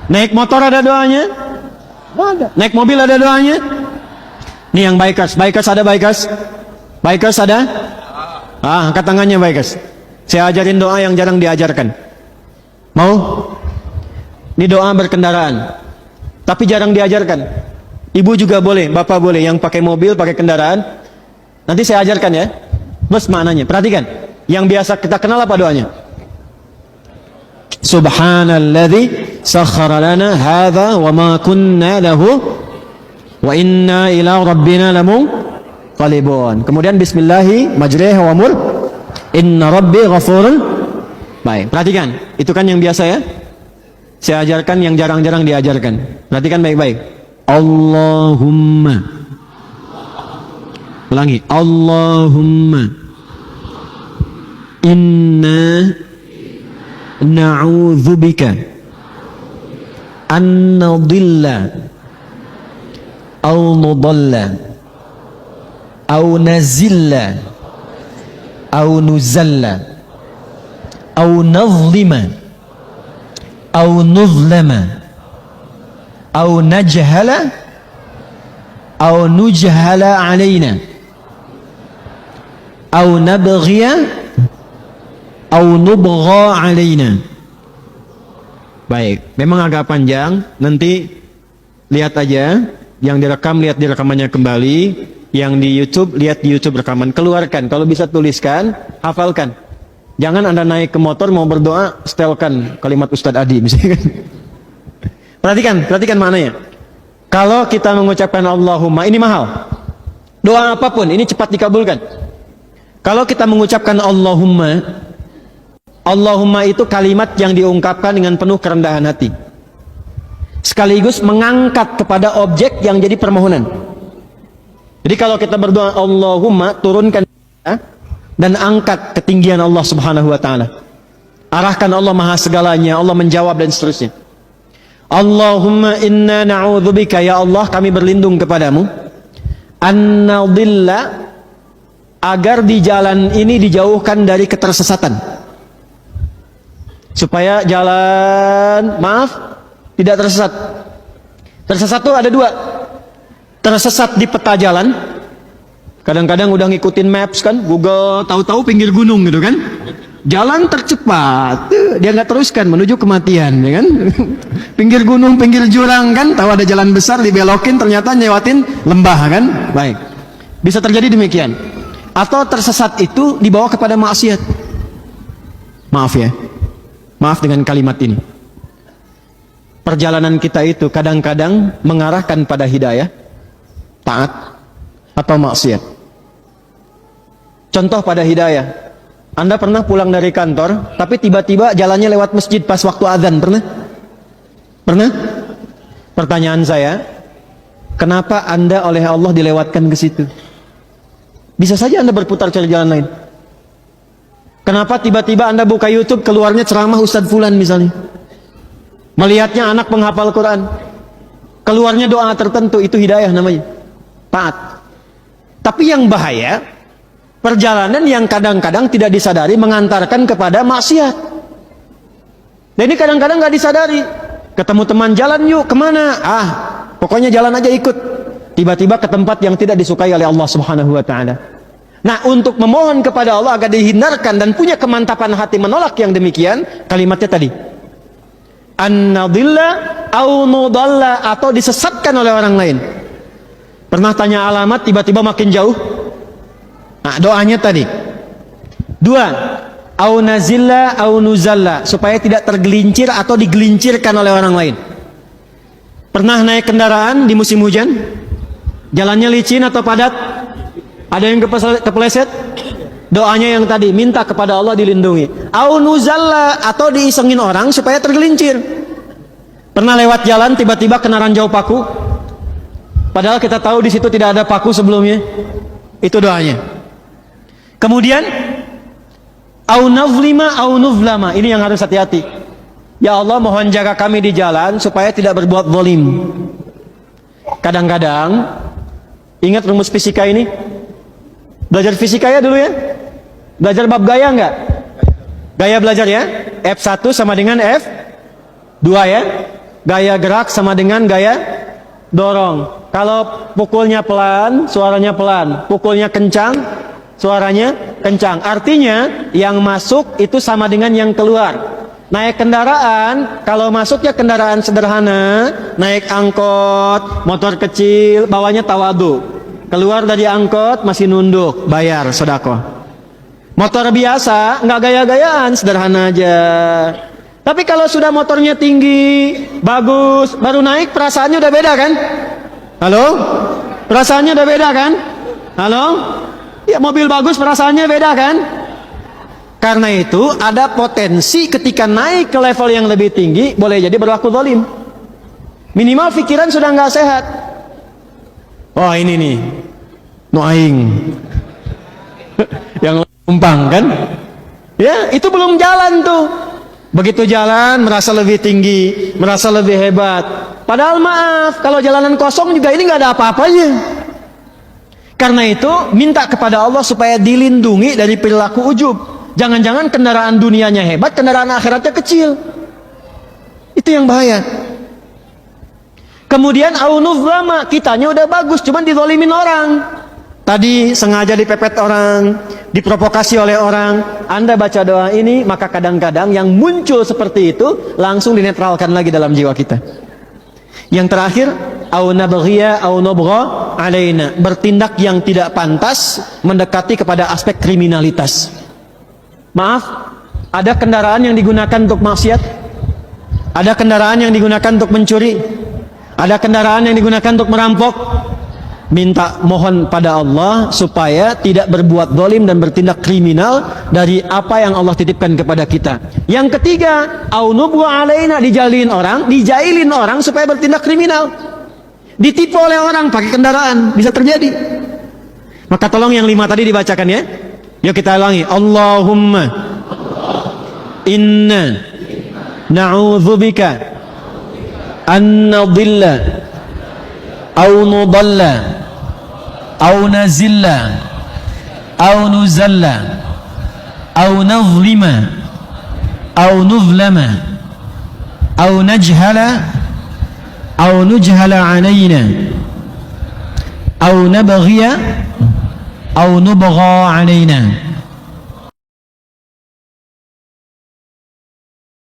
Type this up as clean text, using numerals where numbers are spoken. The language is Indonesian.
Naik motor ada doanya? Ada. Naik mobil ada doanya? Nih yang bikers ada bikers? Bikers ada? Angkat tangannya bikers. Saya ajarin doa yang jarang diajarkan. Mau? Ini doa berkendaraan, tapi jarang diajarkan. Ibu juga boleh, bapak boleh, yang pakai mobil, pakai kendaraan. Nanti saya ajarkan ya. Terus maknanya, perhatikan. Yang biasa kita kenal apa doanya? Subhanalladzi sakhkhara lana hadza wa ma kunna lahu wa inna ila rabbina lamunqalibun. Kemudian bismillahi majriha wa mur inna rabbi ghafurun. Baik, perhatikan. Itu kan yang biasa ya. Saya ajarkan yang jarang-jarang diajarkan. Perhatikan baik-baik. Allahumma. Ulangi. Allahumma inna na'udzubika an nadilla aw nudalla aw nazilla aw nuzalla aw nazlima aw nuzlama aw najhala aw nujhala alaina aw nabghiya aw nubgha alaina. Baik, memang agak panjang, nanti lihat aja yang direkam, lihat di rekamannya kembali, yang di YouTube lihat di YouTube rekaman, keluarkan, kalau bisa tuliskan, hafalkan. Jangan Anda naik ke motor mau berdoa, setelkan kalimat Ustadz Adi misalkan. Perhatikan maknanya. Kalau kita mengucapkan Allahumma, ini mahal. Doa apapun, ini cepat dikabulkan. Kalau kita mengucapkan Allahumma, Allahumma itu kalimat yang diungkapkan dengan penuh kerendahan hati. Sekaligus mengangkat kepada objek yang jadi permohonan. Jadi kalau kita berdoa Allahumma, turunkan dan angkat ketinggian Allah Subhanahu wa taala. Arahkan Allah Maha segalanya, Allah menjawab dan seterusnya. Allahumma inna na'udzubika, ya Allah kami berlindung kepadamu an-nadilla, agar di jalan ini dijauhkan dari ketersesatan. Supaya jalan, tidak tersesat. Tersesat itu ada dua. Tersesat di peta jalan. Kadang-kadang udah ngikutin maps kan, Google, tahu-tahu pinggir gunung gitu kan. Jalan tercepat, dia nggak teruskan menuju kematian, ya kan? Pinggir gunung, pinggir jurang kan, tahu ada jalan besar dibelokin, ternyata nyewatin lembah kan? Baik, bisa terjadi demikian. Atau tersesat itu dibawa kepada maksiat. Maaf ya, maaf dengan kalimat ini. Perjalanan kita itu kadang-kadang mengarahkan pada hidayah, taat, atau maksiat. Contoh pada hidayah, Anda pernah pulang dari kantor, tapi tiba-tiba jalannya lewat masjid pas waktu azan, pernah? Pernah? Pertanyaan saya, kenapa Anda oleh Allah dilewatkan ke situ? Bisa saja Anda berputar cari jalan lain. Kenapa tiba-tiba Anda buka YouTube, keluarnya ceramah Ustadz Fulan misalnya? Melihatnya anak penghafal Quran, keluarnya doa tertentu, itu hidayah namanya, taat. Tapi yang bahaya, perjalanan yang kadang-kadang tidak disadari mengantarkan kepada maksiat. Dan ini kadang-kadang nggak disadari. Ketemu teman, jalan yuk, kemana? Pokoknya jalan aja ikut. Tiba-tiba ke tempat yang tidak disukai oleh Allah Subhanahu wa taala. Nah, untuk memohon kepada Allah agar dihindarkan dan punya kemantapan hati menolak yang demikian, kalimatnya tadi. An-nadilla au nudalla, atau disesatkan oleh orang lain. Pernah tanya alamat, tiba-tiba makin jauh. Nah, doanya tadi. 2, au nazilla au nuzalla, supaya tidak tergelincir atau digelincirkan oleh orang lain. Pernah naik kendaraan di musim hujan, jalannya licin atau padat, ada yang kepleset, doanya yang tadi, minta kepada Allah dilindungi. Au nuzalla, atau diisengin orang supaya tergelincir. Pernah lewat jalan tiba-tiba kena ranjau paku, padahal kita tahu di situ tidak ada paku sebelumnya. Itu doanya. Kemudian au nazlima au nuzlama, ini yang harus hati-hati. Ya Allah, mohon jaga kami di jalan supaya tidak berbuat zalim. Kadang-kadang, ingat rumus fisika ini? Belajar fisika ya dulu ya? Belajar bab gaya enggak? Gaya belajar ya? F1 sama dengan F2 ya? Gaya gerak sama dengan gaya dorong. Kalau pukulnya pelan, suaranya pelan. Pukulnya kencang, suaranya kencang. Artinya yang masuk itu sama dengan yang keluar. Naik kendaraan, kalau masuknya kendaraan sederhana, naik angkot, motor kecil, bawanya tawadu. Keluar dari angkot masih nunduk, bayar sedekah. Motor biasa, nggak gaya-gayaan, sederhana aja. Tapi kalau sudah motornya tinggi, bagus, baru naik perasaannya udah beda kan? Halo? Perasaannya udah beda kan? Halo? Ya mobil bagus perasaannya beda kan? Karena itu ada potensi ketika naik ke level yang lebih tinggi, boleh jadi berlaku zalim. Minimal pikiran sudah nggak sehat. Oh ini nih, no aing. Yang umpang kan? Ya itu belum jalan tuh. Begitu jalan merasa lebih tinggi, merasa lebih hebat. Padahal maaf, kalau jalanan kosong juga ini nggak ada apa-apanya. Karena itu minta kepada Allah supaya dilindungi dari perilaku ujub. Jangan-jangan kendaraan dunianya hebat, kendaraan akhiratnya kecil. Itu yang bahaya. Kemudian aunuzlama, kitanya udah bagus, cuman dizalimin orang. Tadi sengaja dipepet orang, diprovokasi oleh orang. Anda baca doa ini, maka kadang-kadang yang muncul seperti itu langsung dinetralkan lagi dalam jiwa kita. Yang terakhir, au nabghiya au nubgha alaina, bertindak yang tidak pantas mendekati kepada aspek kriminalitas. Maaf, ada kendaraan yang digunakan untuk maksiat, ada kendaraan yang digunakan untuk mencuri, ada kendaraan yang digunakan untuk merampok. Minta mohon pada Allah supaya tidak berbuat zalim dan bertindak kriminal dari apa yang Allah titipkan kepada kita. Yang ketiga, au nubgha alaina, dijailin orang supaya bertindak kriminal. Ditipu oleh orang pakai kendaraan, bisa terjadi. Maka tolong yang 5 tadi dibacakan ya. Yuk kita ulangi. Allahumma inna na'udzubika an nadilla au nudalla au nazilla au nuzalla au nazlima au nuzlama au najhala au nujhala alaina au nabghiya au nubgha alaina.